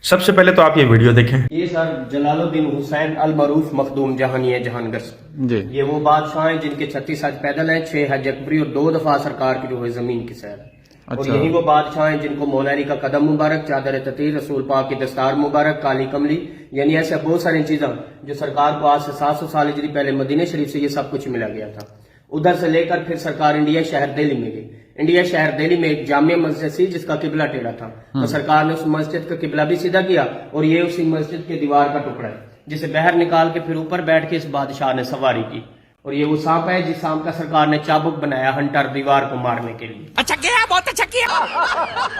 سب سے پہلے تو آپ یہ ویڈیو دیکھیں. یہ سر جلال الدین حسین المعروف مخدوم جہانی جہانگیر جی یہ وہ بادشاہ ہیں جن کے 36 حج پیدل ہیں، 6 حج اکبری اور 2 دفعہ سرکار کی جو ہے زمین کی سیر ہے. اور یہی وہ بادشاہ ہیں جن کو مولا علی کا قدم مبارک، چادر تطہیر، رسول پاک کی دستار مبارک، کالی کملی، یعنی ایسے بہت ساری چیزیں جو سرکار کو آج سے 700 سال ہجری پہلے مدینہ شریف سے یہ سب کچھ ملا گیا تھا. ادھر سے لے کر پھر سرکار انڈیا شہر دہلی میں گئی. انڈیا شہر دہلی میں ایک جامع مسجد تھی جس کا قبلہ ٹیڑھا تھا، تو سرکار نے اس مسجد کا قبلہ بھی سیدھا کیا، اور یہ اسی مسجد کے دیوار کا ٹکڑا ہے جسے باہر نکال کے پھر اوپر بیٹھ کے اس بادشاہ نے سواری کی. اور یہ وہ سانپ ہے جس سانپ کا سرکار نے چابک بنایا ہنٹر دیوار کو مارنے کے لیے. اچھا کیا، بہت اچھا کیا.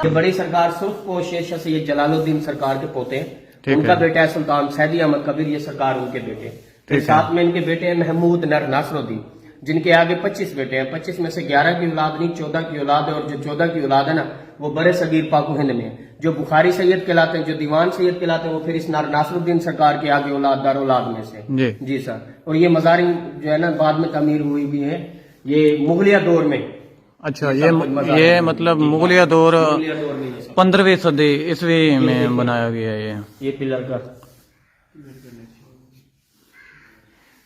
یہ بڑی سرکار سرخ پوش شیخ سید جلال الدین سرکار کے پوتے ہیں. ان کا بیٹا ہے سلطان سیدی احمد کبیر، یہ سرکار ان کے بیٹے ہیں. پھر ساتھ میں ان کے بیٹے ہیں محمود نر ناصر الدین، جن کے آگے 25 بیٹے ہیں. 25 میں سے 11 کی اولاد نہیں، 14 کی اولاد ہے. اور جو 14 کی اولاد ہے نا وہ بڑے صغیر پاک و ہند میں ہے. جو بخاری سید کہلاتے ہیں، جو دیوان سید کہلاتے ہیں، وہ پھر اس ناصر الدین سرکار کے آگے اولاد دار اولاد میں سے. جی سر. اور یہ مزاری جو ہے نا بعد میں تعمیر ہوئی بھی ہے، یہ مغلیہ دور میں. اچھا یہ مطلب مغلیہ دور 15ویں صدی عیسوی میں بنایا گیا ہے. یہ پلر کا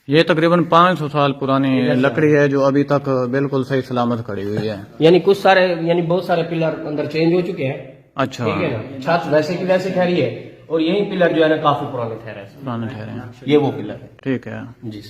یہ تقریباً 500 سال پرانی لکڑی ہے جو ابھی تک بالکل صحیح سلامت کھڑی ہوئی ہے. یعنی کچھ سارے یعنی بہت سارے پلر اندر چینج ہو چکے ہیں. اچھا ٹھیک ہے نا، چھت ویسے کی ویسے ٹھہری ہے، اور یہی پلر جو ہے نا کافی پرانے ٹھہرے ہیں. پرانے ٹھہرے ہیں. یہ وہ پلر ہے. ٹھیک ہے جی.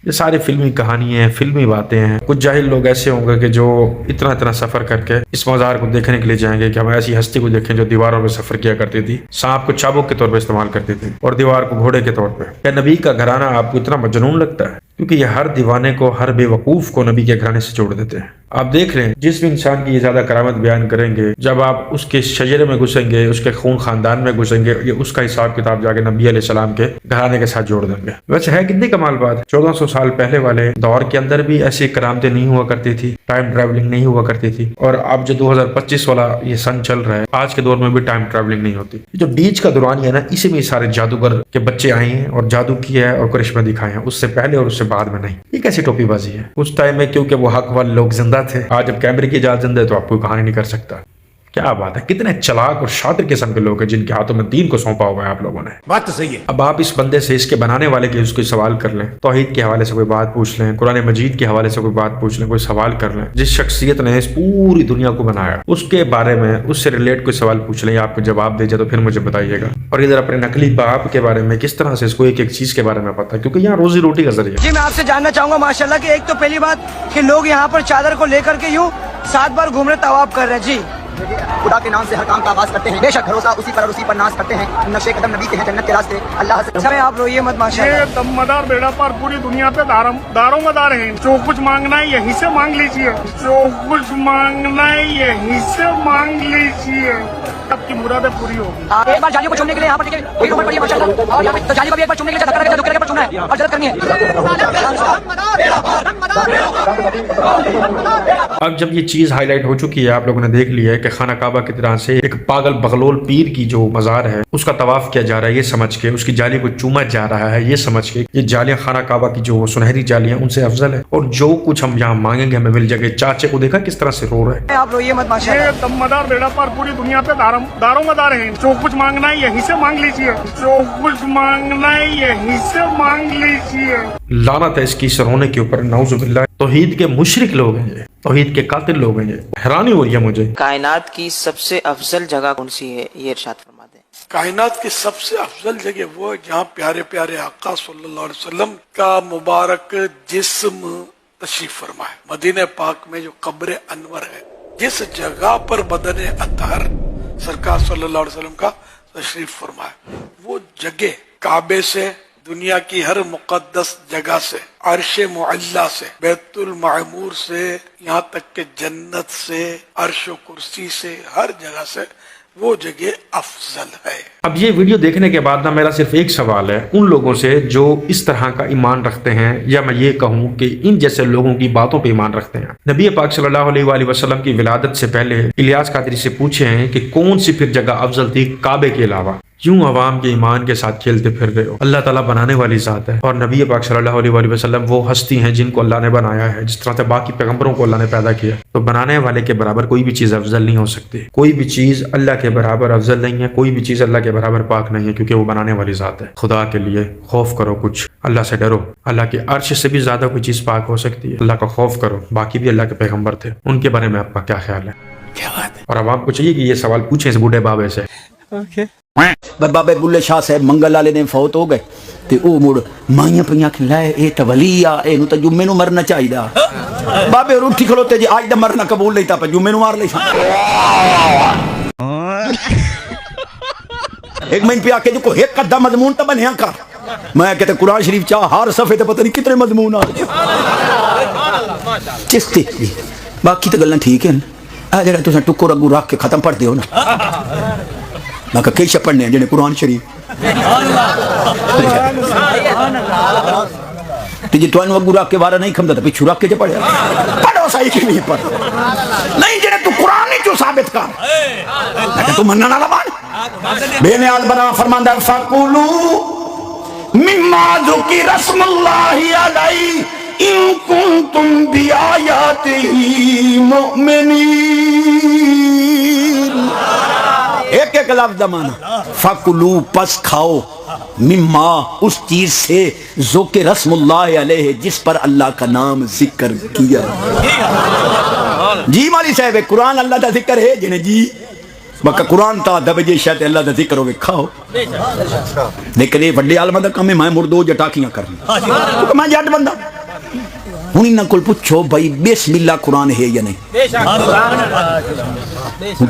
یہ ساری فلمی کہانی ہیں، فلمی باتیں ہیں. کچھ جاہل لوگ ایسے ہوں گے کہ جو اتنا سفر کر کے اس مزار کو دیکھنے کے لیے جائیں گے کہ ہم ایسی ہستی کو دیکھیں جو دیواروں پہ سفر کیا کرتی تھی، سانپ کو چابک کے طور پہ استعمال کرتی تھی اور دیوار کو گھوڑے کے طور پہ. کیا نبی کا گھرانہ آپ کو اتنا مجنون لگتا ہے؟ کیونکہ یہ ہر دیوانے کو، ہر بے وقوف کو نبی کے گھرانے سے جوڑ دیتے ہیں. آپ دیکھ لیں جس بھی انسان کی یہ زیادہ کرامت بیان کریں گے، جب آپ اس کے شجرے میں گھسیں گے، اس کے خون خاندان میں گھسیں گے، یہ اس کا حساب کتاب جا کے نبی علیہ السلام کے گھرانے کے ساتھ جوڑ دیں گے. ویسے ہے کتنی کمال بات. 1400 سال پہلے والے دور کے اندر بھی ایسی کرامتیں نہیں ہوا کرتی تھی، ٹائم ٹریولنگ نہیں ہوا کرتی تھی. اور اب جو 2025 والا یہ سن چل رہا ہے، آج کے دور میں بھی ٹائم ٹریولنگ نہیں ہوتی. جو بیچ کا دوران ہے نا، اسی میں سارے جادوگر کے بچے آئے ہیں اور جادو کیا ہے اور کرشمے دکھائے ہیں، اس سے پہلے اور اس سے بعد میں نہیں. یہ کیسی ٹوپی بازی ہے؟ اس ٹائم میں کیونکہ وہ حق والے لوگ زندہ تھے. آج جب کیمرے کی اجازت زندہ ہے تو آپ کوئی کہانی نہیں کر سکتا. کیا بات ہے، کتنے چلاک اور شاطر قسم کے لوگ ہیں جن کے ہاتھوں میں دین کو سونپا ہوا ہے آپ لوگوں نے. بات تو صحیح ہے. اب آپ اس بندے سے، اس کے بنانے والے کے، اس کو سوال کر لیں، توحید کے حوالے سے کوئی بات پوچھ لیں، قرآن مجید کے حوالے سے کوئی بات پوچھ لیں، کوئی سوال کر لیں. جس شخصیت نے اس پوری دنیا کو بنایا اس کے بارے میں، اس سے ریلیٹ کوئی سوال پوچھ لیں، آپ کو جواب دے جائے تو پھر مجھے بتائیے گا. اور ادھر اپنے نقلی باپ کے بارے میں کس طرح سے اس کو ایک ایک چیز کے بارے میں پتا ہے، کیونکہ یہاں روزی روٹی کا ذریعہ. جی میں آپ سے جاننا چاہوں گا ماشاءاللہ کہ ایک تو پہلی بات کہ لوگ یہاں پر چادر کو لے کر کے یوں 7 بار گھوم رہے طواف کر رہے ہیں. جی خدا کے نام سے ہر کام کا آغاز کرتے ہیں، بے شک بھروسہ اسی پر اور اسی پر ناز کرتے ہیں. نقشے قدم نبی کے ہیں، جنت کے راستے اللہ سے. اچھا آپ روئیے مت ماشاءاللہ. یہ دم مدار بیڑا پار پوری دنیا پہ داروں مدار ہیں. جو کچھ مانگنا ہے یہیں سے مانگ لیجیے، جو کچھ مانگنا ہے یہیں سے مانگ لیجیے، آپ کی مرادیں پوری ہوگی. ایک بار جالیوں کو چومنے کے لیے یہاں پر ایک نمبر پڑھیے ماشاءاللہ. اور یہاں پہ تو جالی کو بھی ایک بار چومنے کے لیے دھکا کر کے چومنا ہے اور جلد کرنی ہے. اب جب یہ چیز ہائی لائٹ ہو چکی ہے، آپ لوگوں نے دیکھ لیا ہے کہ خانہ کعبہ کی طرح سے ایک پاگل بغلول پیر کی جو مزار ہے اس کا طواف کیا جا رہا ہے، یہ سمجھ کے اس کی جالی کو چوما جا رہا ہے، یہ سمجھ کے یہ جالیاں خانہ کعبہ کی جو سنہری جالیاں ان سے افضل ہے، اور جو کچھ ہم یہاں مانگیں گے ہمیں مل جائے گا. چاچے کو دیکھا کس طرح سے رو رہا ہے. آپ روئیے مت ماشاءاللہ. یہ دم مدار بیڑا پار پوری دنیا پہ داروں مدار ہیں. جو کچھ مانگنا ہے یہیں سے مانگ لیجیے، جو کچھ مانگنا ہے یہیں سے مانگ لیجیے. لعنت ہے اس کی سرونے کے اوپر، نعوذ باللہ. توحید کے مشرک لوگ ہیں، یہ توحید کے قاتل لوگ ہیں. یہ حیرانی ہو رہی ہے مجھے. کائنات کی سب سے افضل جگہ کون سی ہے، یہ ارشاد فرما دیں. کائنات کی سب سے افضل جگہ وہ ہے جہاں پیارے پیارے آقا صلی اللہ علیہ وسلم کا مبارک جسم تشریف فرما ہے. مدینہ پاک میں جو قبر انور ہے، جس جگہ پر بدن اطہر سرکار صلی اللہ علیہ وسلم کا تشریف فرما ہے، وہ جگہ کعبے سے، دنیا کی ہر مقدس جگہ سے، عرش معلی سے، بیت المعمور سے، یہاں تک کہ جنت سے، عرش و کرسی سے، ہر جگہ سے وہ جگہ افضل ہے. اب یہ ویڈیو دیکھنے کے بعد نا میرا صرف ایک سوال ہے ان لوگوں سے جو اس طرح کا ایمان رکھتے ہیں، یا میں یہ کہوں کہ ان جیسے لوگوں کی باتوں پہ ایمان رکھتے ہیں. نبی پاک صلی اللہ علیہ وآلہ وسلم کی ولادت سے پہلے الیاس قادری سے پوچھے ہیں کہ کون سی پھر جگہ افضل تھی کعبے کے علاوہ. کیوں عوام کے ایمان کے ساتھ کھیلتے پھر رہے ہو؟ اللہ تعالیٰ بنانے والی ذات ہے، اور نبی پاک صلی اللہ علیہ وآلہ وسلم وہ ہستی ہیں جن کو اللہ نے بنایا ہے، جس طرح سے باقی پیغمبروں کو اللہ نے پیدا کیا، تو بنانے والے کے برابر کوئی بھی چیز افضل نہیں ہو سکتی، کوئی بھی چیز اللہ کے برابر افضل نہیں ہے، کوئی بھی چیز اللہ کے برابر پاک نہیں ہے، کیونکہ وہ بنانے والی ذات ہے۔ خدا کے لیے خوف کرو، کچھ اللہ سے ڈرو، اللہ کے عرش سے بھی زیادہ کوئی چیز پاک ہو سکتی ہے، اللہ کا خوف کرو۔ باقی بھی اللہ کے پیغمبر تھے، ان کے بارے میں آپ کا کیا خیال ہے؟ اور اب آپ کو چاہیے کہ یہ سوال پوچھیں اس بوڑھے بابے سے۔ بابے بلے شاہ صاحب منگل والے دن فوت ہو گئے تے او مڑ مائیاں پئیاں کھلائے اے تے ولی آ اینو تے جمعے نو مرنا چاہیدا۔ بابے روٹھی کھلوتے جی اج دا مرنا قبول نہیں تا پے جمعے نو مار لئی۔ ایک میں پہ آ کے جو کو ایک قدہ مضمون تا بنیا کر، میں کہتے قرآن شریف چاہ ہر صفحے تے پتہ نہیں کتنے مضمون آ چستی باقی تے گلاں ٹھیک ہیں۔ اے جڑا تساں ٹکر اگوں رکھ کے ختم پڑھ دیو نا، میں کہ کئی پڑھنے ہیں جنہیں قرآن شریف جی تو اگو رکھ کے وارہ نہیں کھمدا تو پچھو رکھ کے جو پڑھے پڑھو صحیح کی نہیں پڑھو نہیں جنہیں تو قرآن نہیں جو ثابت کر لیکن تو مننا نہ بان بے نیاز بنا فرماندہ فَقُلُوا مِمَّا ذُكِرَ اسْمُ اللَّهِ عَلَيْهِ إِن كُنتُم بِآيَاتِهِ مُؤْمِنِينَ۔ ایک ایک لفظ مانا فَقُلُوا پس کھاؤ، مما اس چیز سے ذکر اسم اللہ علیہ جس پر اللہ کا نام ذکر کیا۔ جی مالی صاحب قرآن اللہ کا ذکر ہے جنہیں جی بکا قرآن تا دبجے شاید اللہ کا ذکر ہوئے کھاؤ، لیکن یہ بڑے عالمہ دا کم ہے میں مردو جٹاکیاں کرنا کیونکہ میں جٹ بندہ ہونی نہ کل پوچھو بھائی بسم اللہ قرآن ہے یا نہیں،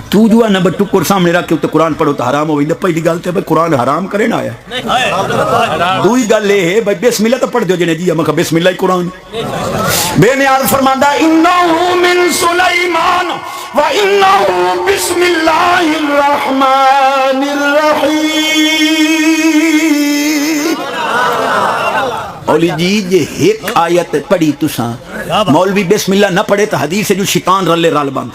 تو جو ہے نہ بٹکر سامنے رکھ کے قرآن پڑھو تو حرام ہوئی، پہلی گل تے بھائی قرآن حرام کرے نہ آیا، دوئی گل یہ ہے بھائی بسم اللہ تو پڑھ دیو جنہیں جی ہم کہا بسم اللہ قرآن۔ بے نیاز فرماندہ انہو من سلیمان و انہو بسم اللہ الرحمن الرحیم۔ اولی جی یہ ایک آیت پڑھی تساں مولوی بسم اللہ نہ پڑھے تو حدیث ہے جو شیطان رلے رال بند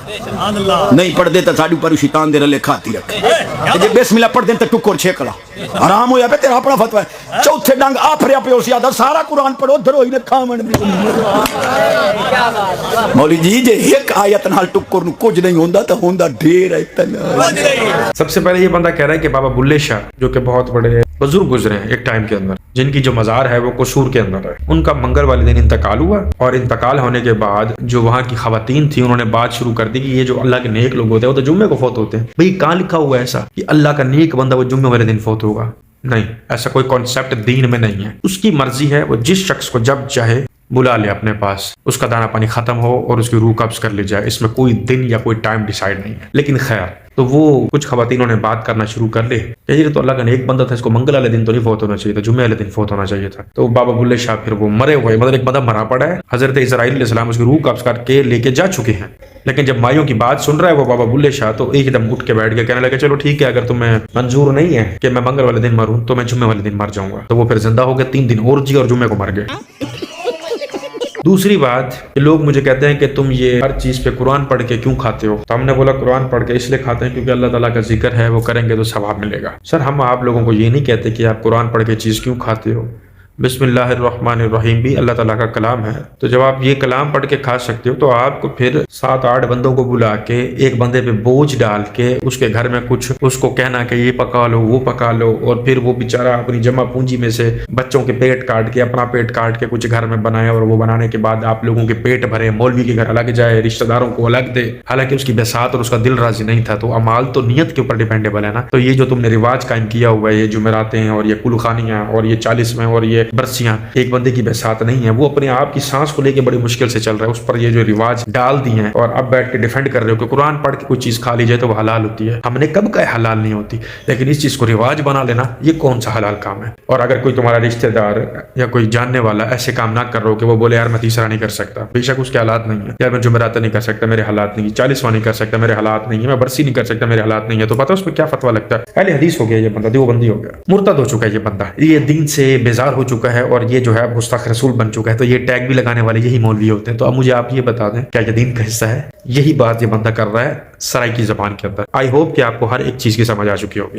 نہیں پڑھ دے تو ساڑھو پر شیطان دے رلے کھاتی رکھے، جب بسم اللہ پڑھ دیں تو ٹکر چھیکلا حرام ہو یا پہ تیرا اپنا فتوہ ہے، چوتھے ڈنگ آپ رہا پہ اسی آدھا سارا قرآن پڑھو دھرو ہی نے کھامن۔ مولی جی یہ ایک آیت نال ٹکر نو کچھ نہیں ہوندہ تو ہوندہ ڈھیر ہے اتنا۔ سب سے پہلے یہ بندہ کہہ رہا ہے کہ بابا بلے شاہ جو کہ بہت بڑے بزرگ گزرے ہیں ایک ٹائم کے اندر، جن کی جو مزار ہے وہ قصور کے اندر ہے، ان کا منگل والے دن انتقال ہوا، اور انتقال ہونے کے بعد جو وہاں کی خواتین تھیں انہوں نے بات شروع کر دی کہ یہ جو اللہ کے نیک لوگ ہوتے ہیں وہ تو جمعے کو فوت ہوتے ہیں۔ بھئی کہاں لکھا ہوا ہے ایسا کہ اللہ کا نیک بندہ وہ جمعے والے دن فوت ہوگا؟ نہیں، ایسا کوئی کانسیپٹ دین میں نہیں ہے۔ اس کی مرضی ہے، وہ جس شخص کو جب چاہے بلا لے اپنے پاس، اس کا دانا پانی ختم ہو اور اس کی روح قبض کر لی جائے، اس میں کوئی دن یا کوئی ٹائم ڈیسائیڈ نہیں ہے۔ لیکن خیر تو وہ کچھ خواتینوں نے بات کرنا شروع کر لی کہ یہ تو اللہ کا نیک بندہ تھا، اس کو منگل والے دن تو نہیں فوت ہونا چاہیے تھا، جمعے والے دن فوت ہونا چاہیے تھا۔ تو بابا بلے شاہ پھر وہ مرے ہوئے، مطلب ایک بندہ مرا پڑا ہے، حضرت اسرائیل علیہ السلام اس کی روح قبض کر کے لے کے جا چکے ہیں، لیکن جب مائیوں کی بات سن رہا ہے وہ بابا بلے شاہ تو ایک دم اٹھ کے بیٹھ گیا، کہنے لگا چلو ٹھیک ہے اگر تمہیں منظور نہیں ہے کہ میں منگل والے دن مروں تو میں جمعے والے دن مر جاؤں گا۔ تو وہ پھر زندہ ہو گئے، 3 دن اور جی اور جمعے کو مر گئے۔ دوسری بات کہ لوگ مجھے کہتے ہیں کہ تم یہ ہر چیز پہ قرآن پڑھ کے کیوں کھاتے ہو؟ تو ہم نے بولا قرآن پڑھ کے اس لیے کھاتے ہیں کیونکہ اللہ تعالیٰ کا ذکر ہے، وہ کریں گے تو ثواب ملے گا۔ سر ہم آپ لوگوں کو یہ نہیں کہتے کہ آپ قرآن پڑھ کے چیز کیوں کھاتے ہو، بسم اللہ الرحمن الرحیم بھی اللہ تعالیٰ کا کلام ہے، تو جب آپ یہ کلام پڑھ کے کھا سکتے ہو تو آپ کو پھر 7-8 بندوں کو بلا کے ایک بندے پہ بوجھ ڈال کے اس کے گھر میں کچھ اس کو کہنا کہ یہ پکا لو وہ پکا لو، اور پھر وہ بیچارہ اپنی جمع پونجی میں سے بچوں کے پیٹ کاٹ کے اپنا پیٹ کاٹ کے کچھ گھر میں بنائے، اور وہ بنانے کے بعد آپ لوگوں کے پیٹ بھرے، مولوی کے گھر الگ جائے، رشتہ داروں کو الگ دے، حالانکہ اس کی بساط اور اس کا دل راضی نہیں تھا۔ تو اعمال تو نیت کے اوپر ڈیپینڈیبل ہے نا۔ تو یہ جو تم نے رواج قائم کیا ہوا ہے، یہ جمعراتیں اور یہ کلخانیاں اور یہ 40ویں اور یہ برسیاں، ایک بندے کی بساط نہیں ہے، وہ اپنے آپ کی سانس کو لے کے بڑی مشکل سے چل رہا ہے، اس پر یہ جو رواج ڈال دی ہیں اور اب بیٹھ کے ڈیفینڈ کر رہے ہو کہ قرآن پڑھ کے کوئی چیز کھا لی جائے تو وہ حلال ہوتی ہے۔ ہم نے کب کہا حلال نہیں ہوتی، لیکن اس چیز کو رواج بنا لینا یہ کون سا حلال کام ہے؟ اور اگر کوئی تمہارا رشتہ دار یا کوئی جاننے والا ایسے کام نہ کر رہا ہو کہ وہ بولے یار میں تیسرا نہیں کر سکتا، بے شک اس کے حالات نہیں ہے، یار میں جمعرات نہیں کر سکتا میرے حالات نہیں ہے، 40واں نہیں کر سکتا میرے حالات نہیں ہے، میں برسی نہیں کر سکتا میرے حالات نہیں ہے، تو پتہ اس پہ کیا فتویٰ لگتا ہے؟ اہل حدیث ہو گیا یہ بندہ، دیوبندی ہو گیا، مرتد ہو چکا ہے یہ بندہ، یہ دین سے بیزار ہو چکا ہے، اور یہ جو ہے گستاخ رسول بن چکا ہے۔ تو یہ ٹیگ بھی لگانے والے یہی مولوی ہوتے ہیں۔ تو اب مجھے آپ یہ بتا دیں کیا یہ دین کا حصہ ہے؟ یہی بات یہ بندہ کر رہا ہے سرائی کی زبان کے اندر۔ آئی ہوپ کہ آپ کو ہر ایک چیز کی سمجھ آ چکی ہوگی۔